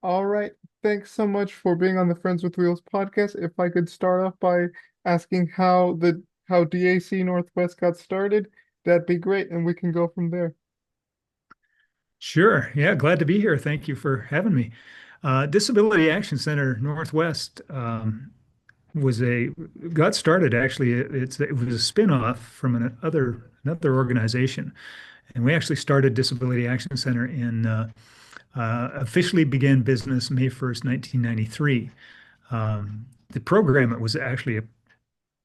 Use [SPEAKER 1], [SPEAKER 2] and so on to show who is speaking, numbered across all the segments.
[SPEAKER 1] All right. Thanks so much for being on the Friends with Wheels podcast. If I could start off by asking how DAC Northwest got started, that'd be great, and we can go from there.
[SPEAKER 2] Sure. Yeah, glad to be here. Thank you for having me. Disability Action Center Northwest was a got started actually. It was a spin-off from another organization, and we actually started Disability Action Center in officially began business May 1st, 1993. The program it was actually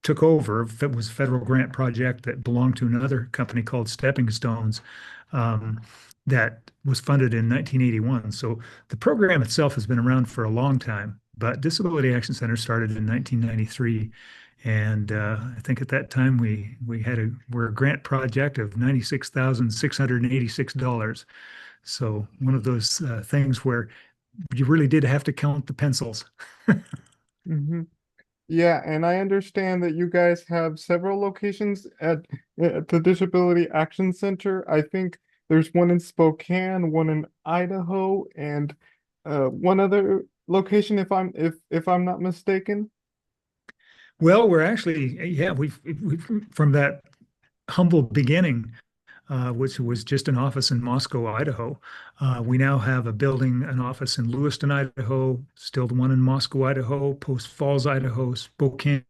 [SPEAKER 2] took over. It was a federal grant project that belonged to another company called Stepping Stones um, that was funded in 1981. So the program itself has been around for a long time, but Disability Action Center started in 1993. And I think at that time we're a grant project of $96,686. So one of those things where you really did have to count the pencils.
[SPEAKER 1] Hmm. Yeah, and I understand that you guys have several locations at the Disability Action Center. I think there's one in Spokane, one in Idaho, and one other location if I'm not mistaken.
[SPEAKER 2] Well, we're actually, yeah, we've from that humble beginning, which was just an office in Moscow, Idaho. We now have a building, an office in Lewiston, Idaho, still the one in Moscow, Idaho, Post Falls, Idaho, Spokane,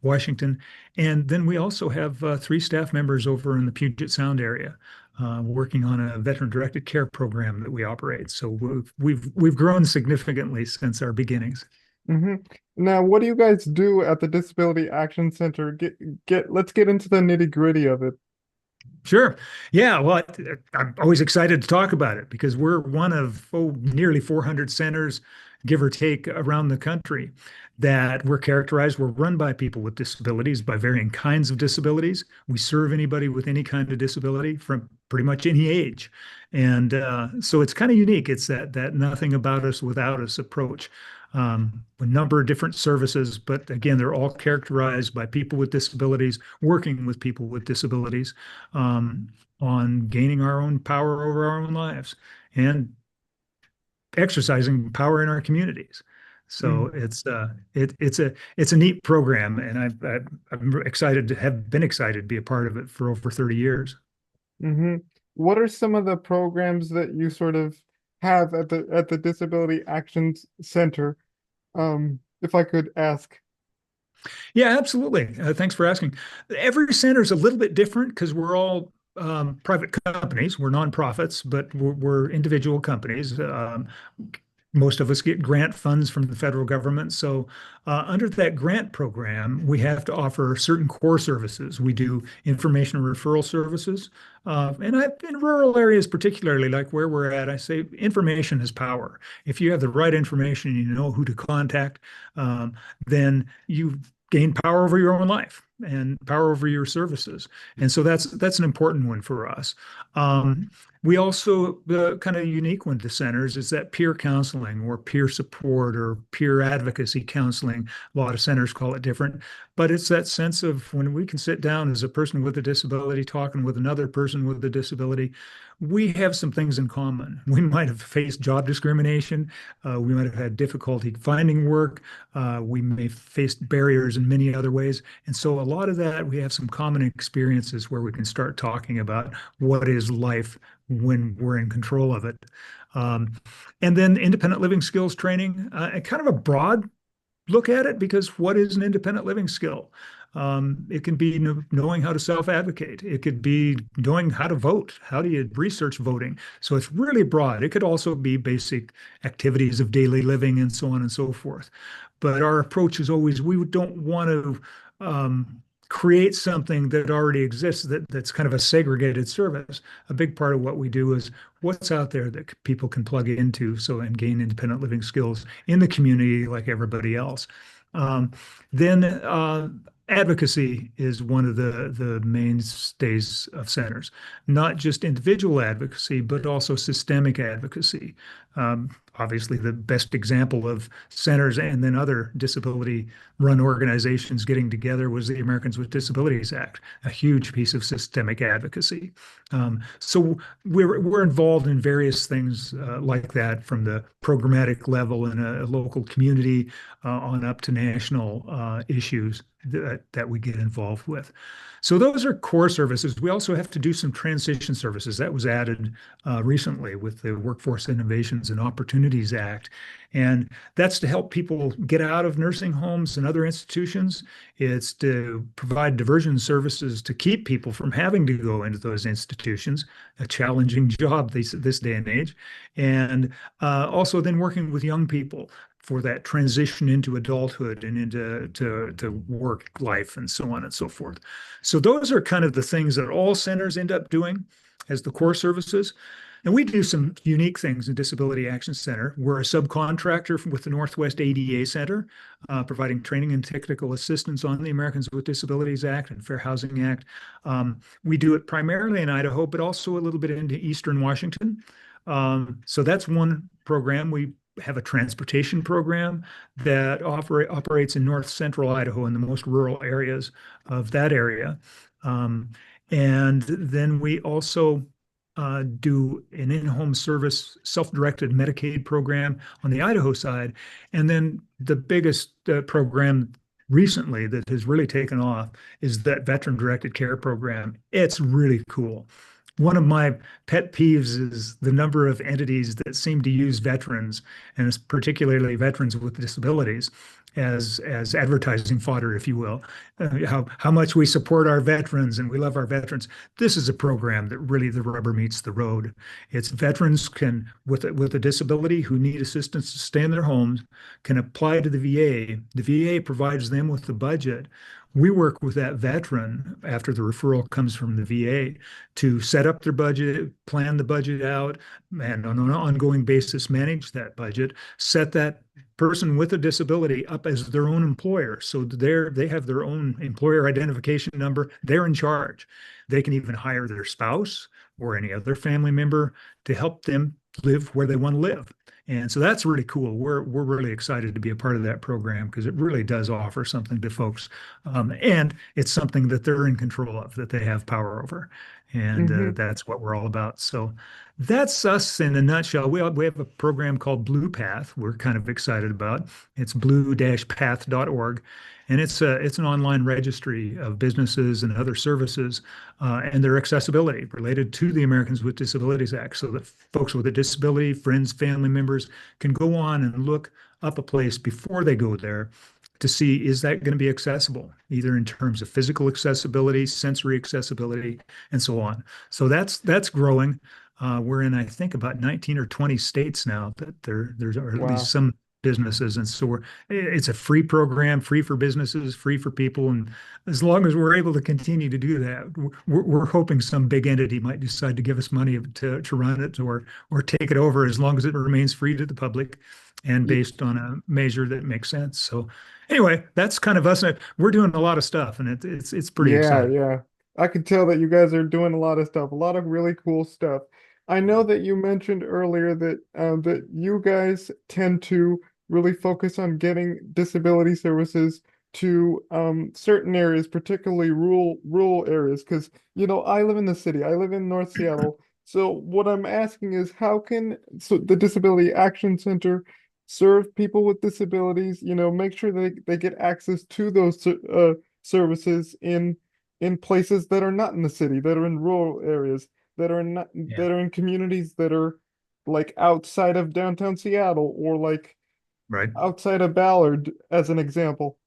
[SPEAKER 2] Washington. And then we also have three staff members over in the Puget Sound area. Working on a veteran-directed care program that we operate. So we've grown significantly since our beginnings.
[SPEAKER 1] Hmm. Now, what do you guys do at the Disability Action Center? Let's get into the nitty-gritty of it.
[SPEAKER 2] Sure. Yeah. Well, I'm always excited to talk about it because we're one of nearly 400 centers, give or take, around the country that we're run by people with disabilities, by varying kinds of disabilities. We serve anybody with any kind of disability from pretty much any age. And so it's kind of unique. It's that nothing about us without us approach. A number of different services, but again, they're all characterized by people with disabilities, working with people with disabilities um, on gaining our own power over our own lives and exercising power in our communities. So
[SPEAKER 1] Hmm.
[SPEAKER 2] it's a neat program, and I'm excited to have been excited to be a part of it for over 30 years.
[SPEAKER 1] Hmm. What are some of the programs that you sort of have at the Disability Action Center? If I could ask.
[SPEAKER 2] Yeah, absolutely. Thanks for asking. Every center is a little bit different because we're all private companies. We're nonprofits, but we're individual companies. Most of us get grant funds from the federal government. So, under that grant program, we have to offer certain core services. We do information referral services. In rural areas, particularly like where we're at, I say information is power. If you have the right information and you know who to contact, um, then you gain power over your own life and power over your services. And so that's an important one for us. We also, the kind of unique one to centers is that peer counseling or peer support or peer advocacy counseling. A lot of centers call it different, but it's that sense of when we can sit down as a person with a disability talking with another person with a disability, we have some things in common. We might have faced job discrimination. We might have had difficulty finding work. We may have faced barriers in many other ways. And so a lot of that, we have some common experiences where we can start talking about what is life when we're in control of it. Um, and then independent living skills training, and kind of a broad look at it because what is an independent living skill? It can be knowing how to self-advocate. It could be knowing how to vote. How do you research voting? So it's really broad. It could also be basic activities of daily living and so on and so forth. But our approach is always we don't want to create something that already exists that's kind of a segregated service. A big part of what we do is what's out there that people can plug into so and gain independent living skills in the community like everybody else. Um, then advocacy is one of the mainstays of centers, not just individual advocacy, but also systemic advocacy. Obviously, the best example of centers and then other disability-run organizations getting together was the Americans with Disabilities Act, a huge piece of systemic advocacy. So we're involved in various things like that, from the programmatic level in a local community on up to national issues that we get involved with. So those are core services. We also have to do some transition services. That was added recently with the Workforce Innovations and Opportunities Act. And that's to help people get out of nursing homes and other institutions. It's to provide diversion services to keep people from having to go into those institutions, a challenging job this day and age. And also then working with young people for that transition into adulthood and into to work life and so on and so forth. So those are kind of the things that all centers end up doing as the core services. And we do some unique things in Disability Action Center. We're a subcontractor with the Northwest ADA Center, providing training and technical assistance on the Americans with Disabilities Act and Fair Housing Act. We do it primarily in Idaho, but also a little bit into Eastern Washington. So that's one program. We have a transportation program that operates in north central Idaho in the most rural areas of that area. And then we also do an in-home service self-directed Medicaid program on the Idaho side. And then the biggest program recently that has really taken off is that veteran-directed care program. It's really cool. One of my pet peeves is the number of entities that seem to use veterans, and particularly veterans with disabilities, as advertising fodder, if you will. How much we support our veterans and we love our veterans. This is a program that really the rubber meets the road. It's veterans can with a disability who need assistance to stay in their homes can apply to the VA. The VA provides them with the budget. We work with that veteran after the referral comes from the VA to set up their budget, plan the budget out, and on an ongoing basis manage that budget, set that person with a disability up as their own employer. So they have their own employer identification number. They're in charge. They can even hire their spouse or any other family member to help them live where they want to live. And so that's really cool. We're really excited to be a part of that program because it really does offer something to folks, and it's something that they're in control of, that they have power over, and
[SPEAKER 1] Hmm.
[SPEAKER 2] that's what we're all about. So that's us in a nutshell. We have a program called Blue Path. We're kind of excited about. It's blue-path.org, and it's an online registry of businesses and other services and their accessibility related to the Americans with Disabilities Act, so that folks with a disability, friends, family members can go on and look up a place before they go there to see, is that going to be accessible, either in terms of physical accessibility, sensory accessibility, and so on. So that's growing. We're in, I think, about 19 or 20 states now that there's or at least
[SPEAKER 1] Wow.
[SPEAKER 2] some businesses. And so it's a free program, free for businesses, free for people. And as long as we're able to continue to do that, we're hoping some big entity might decide to give us money to run it or take it over, as long as it remains free to the public and
[SPEAKER 1] Y-
[SPEAKER 2] based on a measure that makes sense. So anyway, that's kind of us. We're doing a lot of stuff, and it's pretty
[SPEAKER 1] Yeah,
[SPEAKER 2] exciting.
[SPEAKER 1] yeah. I can tell that you guys are doing a lot of stuff, a lot of really cool stuff. I know that you mentioned earlier that you guys tend to really focus on getting disability services to certain areas, particularly rural areas, because I live in the city. I live in North Seattle. So what I'm asking is how can the Disability Action Center serve people with disabilities, make sure they get access to those services in places that are not in the city, that are in rural areas,
[SPEAKER 2] Yeah,
[SPEAKER 1] that are in communities that are like outside of downtown Seattle or like
[SPEAKER 2] right.
[SPEAKER 1] outside of Ballard, as an example.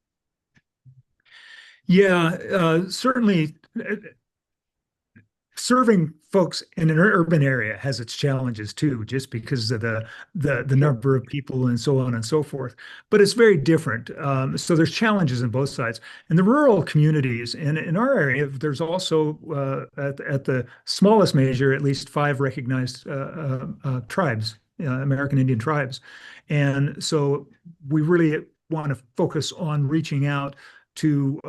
[SPEAKER 2] Yeah, certainly. Serving folks in an urban area has its challenges too, just because of the
[SPEAKER 1] Sure.
[SPEAKER 2] number of people and so on and so forth. But it's very different. So there's challenges in both sides. In the rural communities, and in our area, there's also at the smallest measure, at least five recognized tribes, American Indian tribes, and so we really want to focus on reaching out to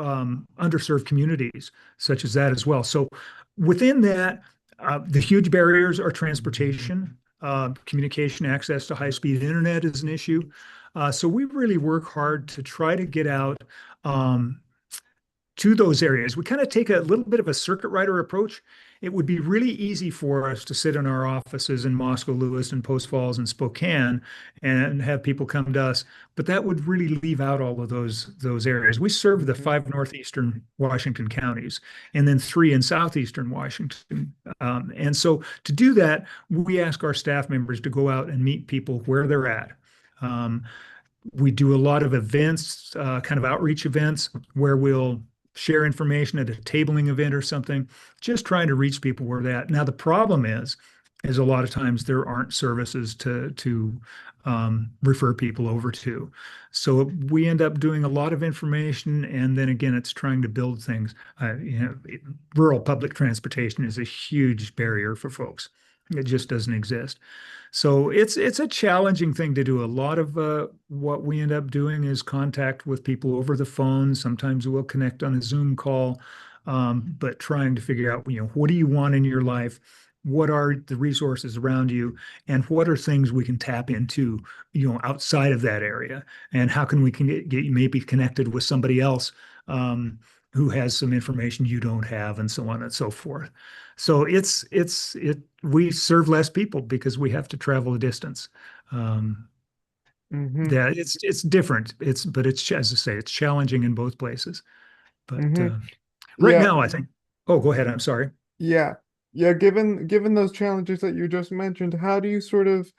[SPEAKER 2] underserved communities such as that as well. So within that, the huge barriers are transportation, communication, access to high-speed internet is an issue. So we really work hard to try to get out um, to those areas. We kind of take a little bit of a circuit rider approach. It would be really easy for us to sit in our offices in Moscow, Lewiston, Post Falls, and Spokane and have people come to us, but that would really leave out all of those areas. We serve the
[SPEAKER 1] Mhm.
[SPEAKER 2] 5 northeastern Washington counties and then 3 in southeastern Washington. And so to do that, we ask our staff members to go out and meet people where they're at. Um, we do a lot of events, kind of outreach events where we'll share information at a tabling event or something, just trying to reach people where they're at. Now, the problem is a lot of times there aren't services to refer people over to. So we end up doing a lot of information, and then again, it's trying to build things. Rural public transportation is a huge barrier for folks. It just doesn't exist. So it's a challenging thing to do. A lot of what we end up doing is contact with people over the phone. Sometimes we'll connect on a Zoom call, but trying to figure out, what do you want in your life? What are the resources around you, and what are things we can tap into, outside of that area? And how can we get you maybe connected with somebody else who has some information you don't have, and so on and so forth. So we serve less people because we have to travel a distance. Um,
[SPEAKER 1] Mhm.
[SPEAKER 2] yeah, it's different. But it's, as I say, it's challenging in both places. But
[SPEAKER 1] Mhm.
[SPEAKER 2] right
[SPEAKER 1] Yeah.
[SPEAKER 2] now, I think. Oh, go ahead. I'm sorry.
[SPEAKER 1] Yeah. Yeah, given those challenges that you just mentioned, how do you sort of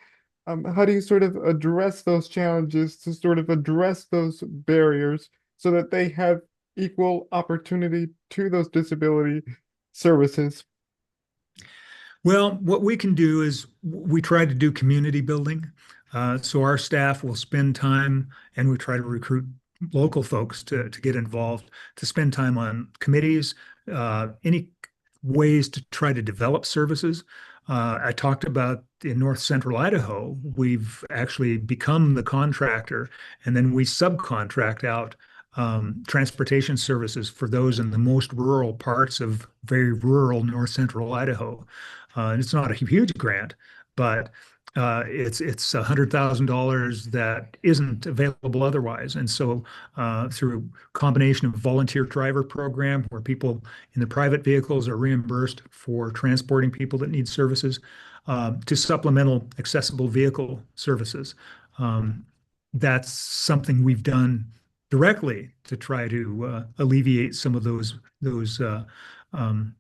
[SPEAKER 1] address those challenges to sort of address those barriers so that they have equal opportunity to those disability services?
[SPEAKER 2] Well, what we can do is we try to do community building. So our staff will spend time, and we try to recruit local folks to get involved, to spend time on committees, any ways to try to develop services. I talked about in North Central Idaho, we've actually become the contractor, and then we subcontract out transportation services for those in the most rural parts of very rural North Central Idaho. And it's not a huge grant, but it's $100,000 that isn't available otherwise. And so through a combination of volunteer driver program where people in the private vehicles are reimbursed for transporting people that need services, to supplemental accessible vehicle services. Um, that's something we've done directly to try to alleviate some of those um,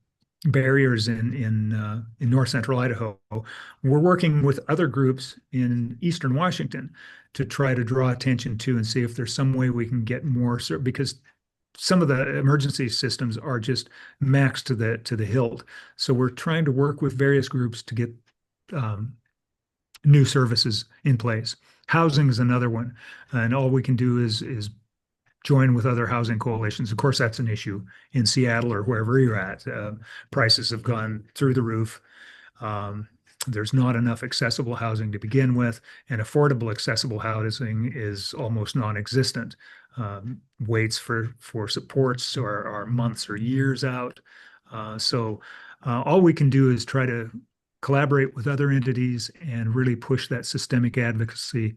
[SPEAKER 2] barriers in North Central Idaho. We're working with other groups in Eastern Washington to try to draw attention to and see if there's some way we can get more, because some of the emergency systems are just maxed to the hilt. So we're trying to work with various groups to get um, new services in place. Housing is another one, and all we can do is join with other housing coalitions. Of course, that's an issue in Seattle or wherever you're at. Prices have gone through the roof. Um, there's not enough accessible housing to begin with, and affordable accessible housing is almost non-existent. Waits for supports are months or years out. So all we can do is try to collaborate with other entities and really push that systemic advocacy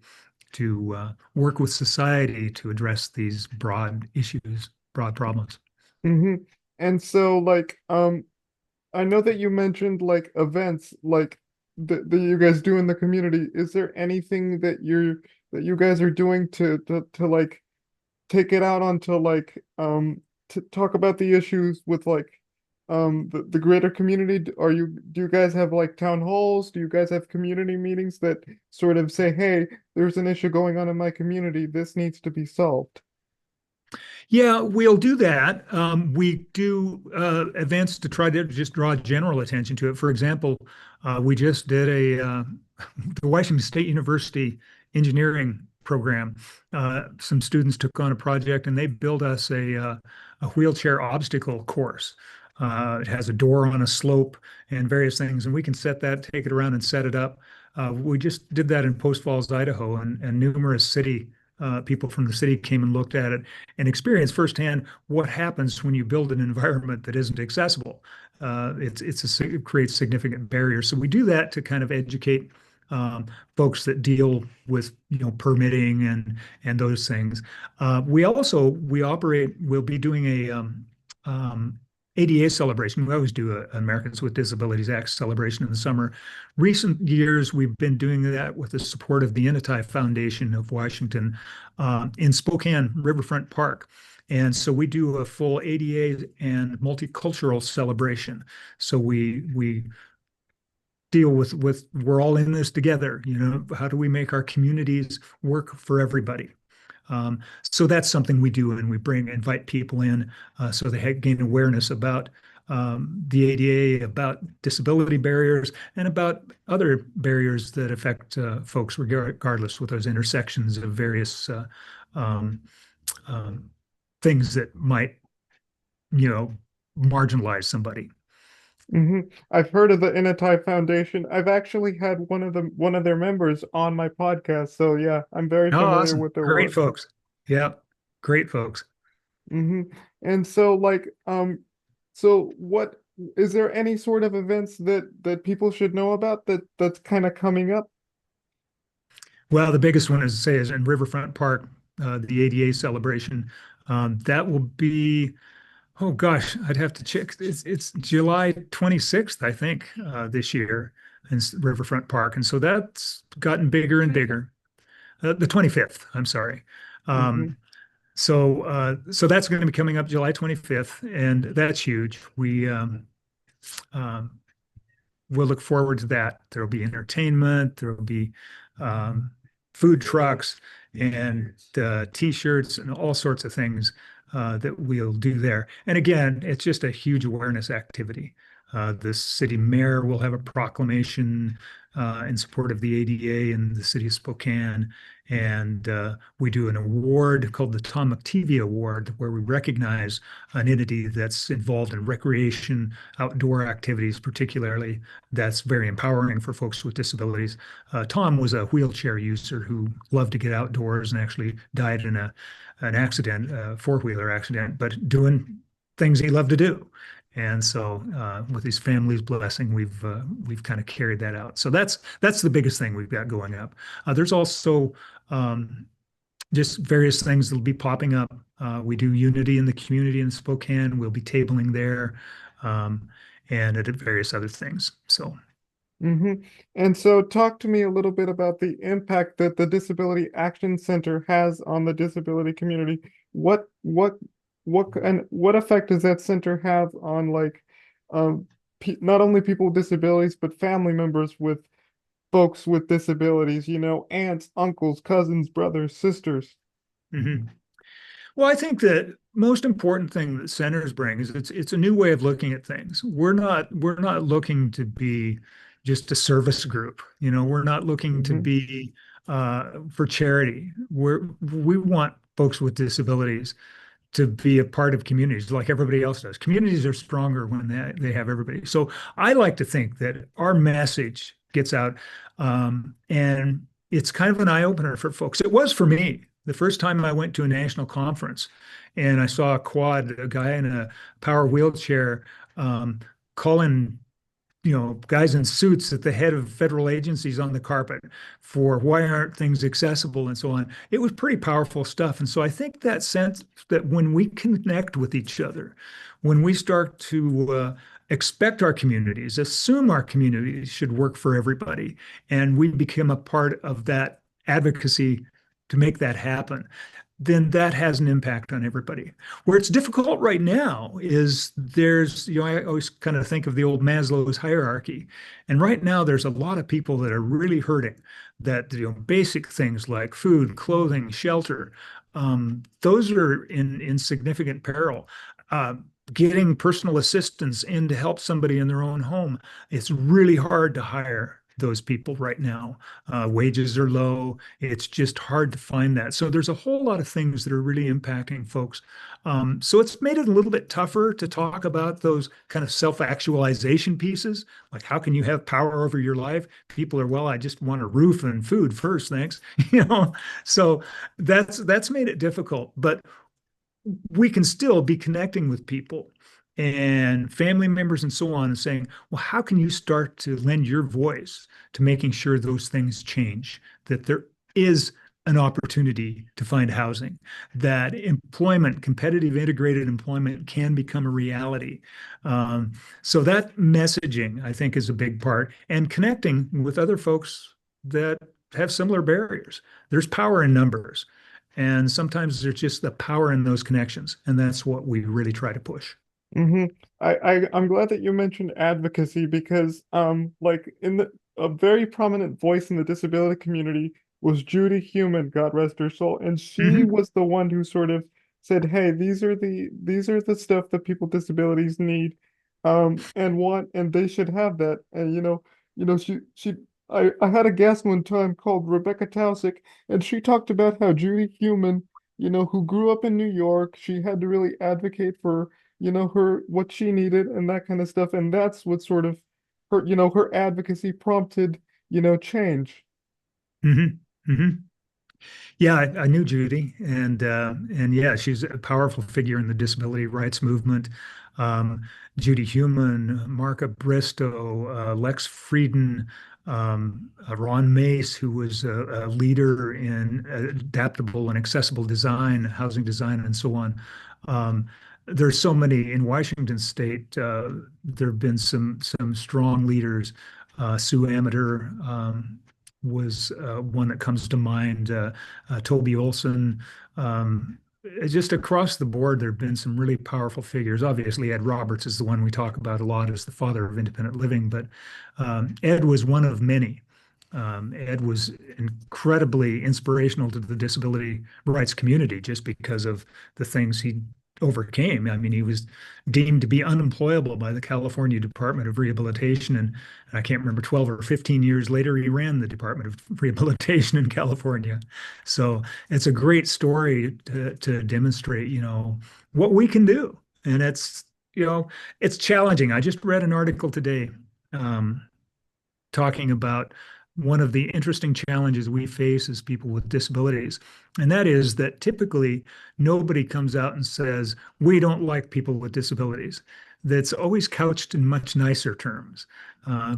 [SPEAKER 2] to work with society to address these broad issues, broad problems.
[SPEAKER 1] Hmm. And so I know that you mentioned like events that you guys do in the community. Is there anything that you guys are doing to like take it out onto to talk about the issues with the greater community? Do you guys have like town halls? Do you guys have community meetings that sort of say, hey, there's an issue going on in my community, this needs to be solved?
[SPEAKER 2] Yeah, we'll do that. We do events to try to just draw general attention to it. For example, we just did the Washington State University engineering program. Some students took on a project and they built us a wheelchair obstacle course. It has a door on a slope and various things, and we can take it around and set it up. We just did that in Post Falls, Idaho, and numerous city people from the city came and looked at it and experienced firsthand what happens when you build an environment that isn't accessible. It creates significant barriers. So we do that to kind of educate um, folks that deal with permitting and those things. We'll be doing a ADA celebration. We always do an Americans with Disabilities Act celebration in the summer. Recent years, we've been doing that with the support of the Inatai Foundation of Washington in Spokane Riverfront Park. And so we do a full ADA and multicultural celebration. So we deal with we're all in this together. How do we make our communities work for everybody? So that's something we do, and we invite people in so they gain awareness about the ADA, about disability barriers, and about other barriers that affect folks regardless with those intersections of various um, um, things that might, you know, marginalize somebody.
[SPEAKER 1] Hmm. I've heard of the Inatai Foundation. I've actually had one of their members on my podcast. So yeah, I'm very
[SPEAKER 2] Oh,
[SPEAKER 1] familiar
[SPEAKER 2] awesome.
[SPEAKER 1] with their
[SPEAKER 2] Great
[SPEAKER 1] work.
[SPEAKER 2] folks. Yeah, great folks.
[SPEAKER 1] Hmm. And so like so what is there any sort of events that people should know about that's kind of coming up?
[SPEAKER 2] Well, the biggest one, as I say, is in Riverfront Park, the ADA celebration. That will be, oh gosh, I'd have to check. It's July 26th, I think, this year in Riverfront Park. And so that's gotten bigger and bigger. The 25th, I'm sorry.
[SPEAKER 1] Hmm.
[SPEAKER 2] So that's going to be coming up July 25th, and that's huge. Um, we'll look forward to that. There'll be entertainment, there'll be um, food trucks and t-shirts and all sorts of things that we'll do there. And again, it's just a huge awareness activity. The city mayor will have a proclamation in support of the ADA in the city of Spokane. And we do an award called the Tom McTeevee Award, where we recognize an entity that's involved in recreation, outdoor activities, particularly that's very empowering for folks with disabilities. Tom was a wheelchair user who loved to get outdoors and actually died in an accident, a four-wheeler accident, but doing things he loved to do. And so, with his family's blessing, we've kind of carried that out. So that's the biggest thing we've got going up. There's also just various things that'll be popping up. We do Unity in the community in Spokane. We'll be tabling there, and at various other things. So,
[SPEAKER 1] Hmm. And so talk to me a little bit about the impact that the Disability Action Center has on the disability community. What what what effect does that center have on like pe not only people with disabilities but family members with folks with disabilities, aunts, uncles, cousins, brothers, sisters.
[SPEAKER 2] mhm. Well, I think that most important thing that centers bring is it's a new way of looking at things. We're not looking to be just a service group. We're not looking to
[SPEAKER 1] Hmm.
[SPEAKER 2] be for charity. We want folks with disabilities to be a part of communities like everybody else does. Communities are stronger when they have everybody. So I like to think that our message gets out, and it's kind of an eye opener for folks. It was for me the first time I went to a national conference, and I saw a guy in a power wheelchair, calling guys in suits at the head of federal agencies on the carpet for why aren't things accessible and so on. It was pretty powerful stuff. And so I think that sense that when we connect with each other, when we start to expect our communities, assume our communities should work for everybody, and we become a part of that advocacy to make that happen, then that has an impact on everybody. Where it's difficult right now is I always kind of think of the old Maslow's hierarchy. And right now, there's a lot of people that are really hurting that, basic things like food, clothing, shelter, those are in significant peril. Uh, Getting personal assistance in to help somebody in their own home, it's really hard to hire those people right now. Wages are low. It's just hard to find that. So there's a whole lot of things that are really impacting folks. So it's made it a little bit tougher to talk about those kind of self-actualization pieces. Like, how can you have power over your life? People are, well, I just want a roof and food first, thanks. You know, so that's made it difficult. But we can still be connecting with people and family members and so on and saying, well, how can you start to lend your voice to making sure those things change, that there is an opportunity to find housing, that employment, competitive integrated employment can become a reality. So that messaging, I think, is a big part, and connecting with other folks that have similar barriers. There's power in numbers. And sometimes there's just the power in those connections. And that's what we really try to push.
[SPEAKER 1] Hmm. I'm glad that you mentioned advocacy because like in the a very prominent voice in the disability community was Judy Heumann, God rest her soul, and she
[SPEAKER 2] Hmm.
[SPEAKER 1] was the one who sort of said, "Hey, these are the stuff that people with disabilities need, and want, and they should have that." And she I had a guest one time called Rebecca Taussig, and she talked about how Judy Heumann, who grew up in New York, she had to really advocate for her what she needed and that kind of stuff. And that's what sort of her advocacy prompted, change.
[SPEAKER 2] Hmm. Hmm. Yeah, I knew Judy, and yeah, she's a powerful figure in the disability rights movement. Um, Judy Heumann, Marka Bristow, Lex Frieden, Ron Mace, who was a leader in adaptable and accessible design, housing design, and so on. Um, there's so many in Washington State. There have been some strong leaders. Sue Amater was one that comes to mind. Toby Olson. Just across the board, there have been some really powerful figures. Obviously, Ed Roberts is the one we talk about a lot as the father of independent living, but Ed was one of many. Ed was incredibly inspirational to the disability rights community just because of the things he overcame. I mean, he was deemed to be unemployable by the California Department of Rehabilitation. And I can't remember, 12 or 15 years later, he ran the Department of Rehabilitation in California. So it's a great story to demonstrate, what we can do. And it's challenging. I just read an article today um, talking about one of the interesting challenges we face as people with disabilities. And that is that typically nobody comes out and says, we don't like people with disabilities. That's always couched in much nicer terms.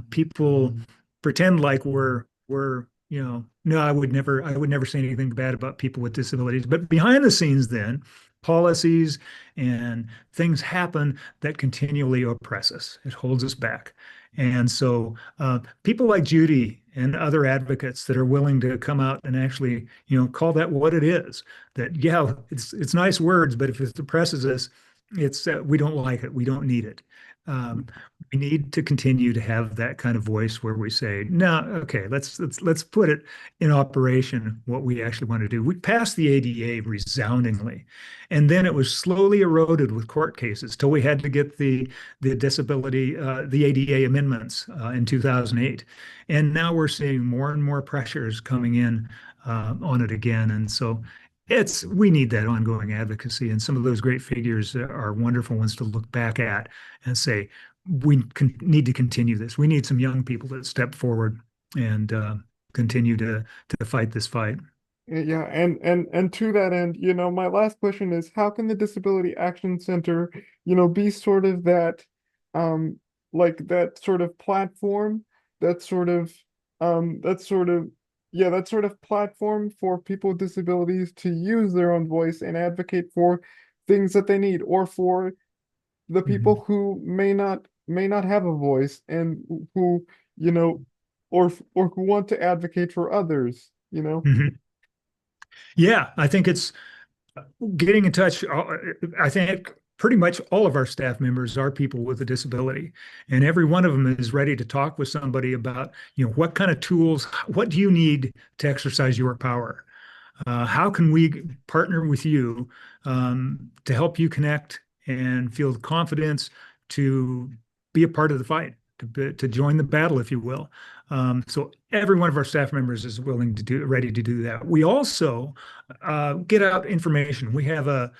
[SPEAKER 2] People pretend like no, I would never say anything bad about people with disabilities. But behind the scenes, then, policies and things happen that continually oppress us. It holds us back. And so people like Judy and other advocates that are willing to come out and actually, call that what it is. That yeah, it's nice words, but if it depresses us, it's we don't like it. We don't need it. Um, we need to continue to have that kind of voice where we say, no, okay, let's put it in operation what we actually want to do. We passed the ADA resoundingly, and then it was slowly eroded with court cases till we had to get the ADA amendments in 2008, and now we're seeing more and more pressures coming in on it again, and so we need that ongoing advocacy, and some of those great figures are wonderful ones to look back at and say need to continue this. We need some young people that step forward and continue to fight this fight.
[SPEAKER 1] Yeah, and to that end, my last question is how can the Disability Action Center, be sort of that like that sort of platform, that sort of that sort of yeah, that sort of platform for people with disabilities to use their own voice and advocate for things that they need, or for the
[SPEAKER 2] Mhm.
[SPEAKER 1] people who may not have a voice and who, you know, or who want to advocate for others.
[SPEAKER 2] Mhm. Yeah, I think it's getting in touch. I think pretty much all of our staff members are people with a disability, and every one of them is ready to talk with somebody about, what kind of tools, what do you need to exercise your power? How can we partner with you to help you connect and feel confidence to be a part of the fight? to join the battle, if you will. So every one of our staff members is willing to do ready to do that. We also get out information. We have a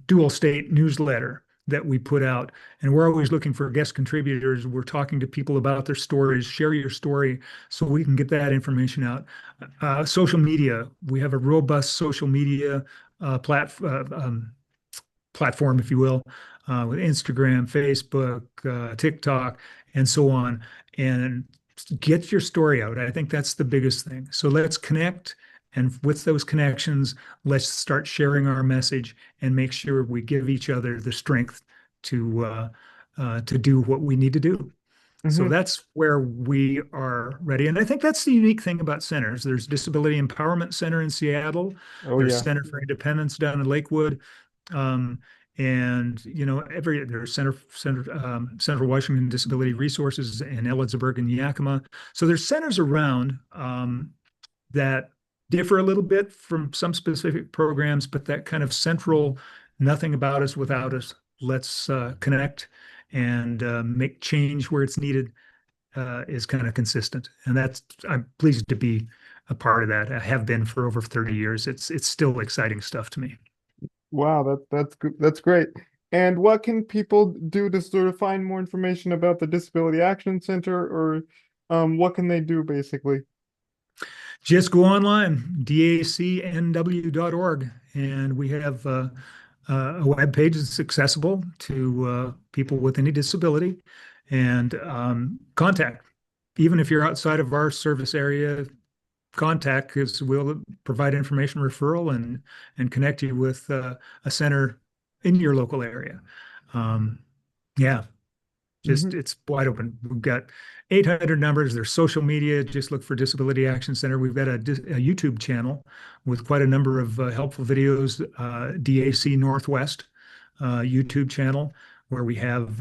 [SPEAKER 2] dual state newsletter that we put out, and we're always looking for guest contributors. We're talking to people about their stories. Share your story so we can get that information out. Social media. We have a robust social media platform, if you will, with Instagram, Facebook, TikTok, and so on. And get your story out. I think that's the biggest thing. So let's connect. And with those connections, let's start sharing our message and make sure we give each other the strength to do what we need to do. So
[SPEAKER 1] Hmm.
[SPEAKER 2] that's where we are ready. And I think that's the unique thing about centers. There's Disability Empowerment Center in Seattle.
[SPEAKER 1] Oh
[SPEAKER 2] There's
[SPEAKER 1] yeah.
[SPEAKER 2] Center for Independence down in Lakewood. Um, and there's Center for Washington Disability Resources in Ellidsburg and Yakima. So there's centers around that differ a little bit from some specific programs, but that kind of central, nothing about us without us. Let's connect and make change where it's needed is kind of consistent. And I'm pleased to be a part of that. I have been for over 30 years. It's still exciting stuff to me.
[SPEAKER 1] Wow, that's great. And what can people do to sort of find more information about the Disability Action Center, or what can they do basically?
[SPEAKER 2] Just go online, dacnw.org, and we have a web page that's accessible to people with any disability and contact. Even if you're outside of our service area, contact because we'll provide information referral and connect you with a center in your local area. Um, yeah,
[SPEAKER 1] Hmm.
[SPEAKER 2] just it's wide open. We've got 800 numbers. There's social media. Just look for Disability Action Center. We've got a YouTube channel with quite a number of helpful videos. DAC Northwest YouTube channel where we have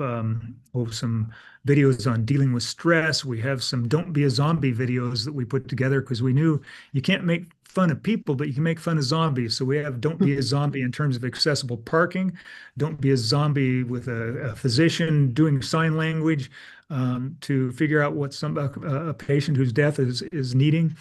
[SPEAKER 2] some videos on dealing with stress. We have some "Don't Be a Zombie" videos that we put together because we knew you can't make fun of people, but you can make fun of zombies. So we have "Don't Be a Zombie" in terms of accessible parking. Don't be a zombie with a physician doing sign language to figure out what a patient whose death is needing.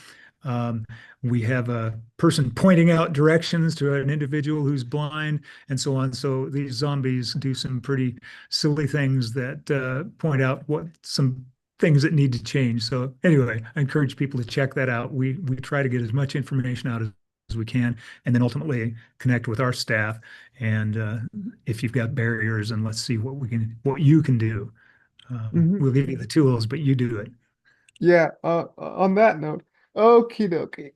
[SPEAKER 2] Um, we have a person pointing out directions to an individual who's blind, and so on. So these zombies do some pretty silly things that point out what some things that need to change. So anyway, I encourage people to check that out. We try to get as much information out as we can, and then ultimately connect with our staff. And if you've got barriers, and let's see what you can do.
[SPEAKER 1] Hmm.
[SPEAKER 2] We'll give you the tools, but you do it.
[SPEAKER 1] Yeah, on that note, okie dokie.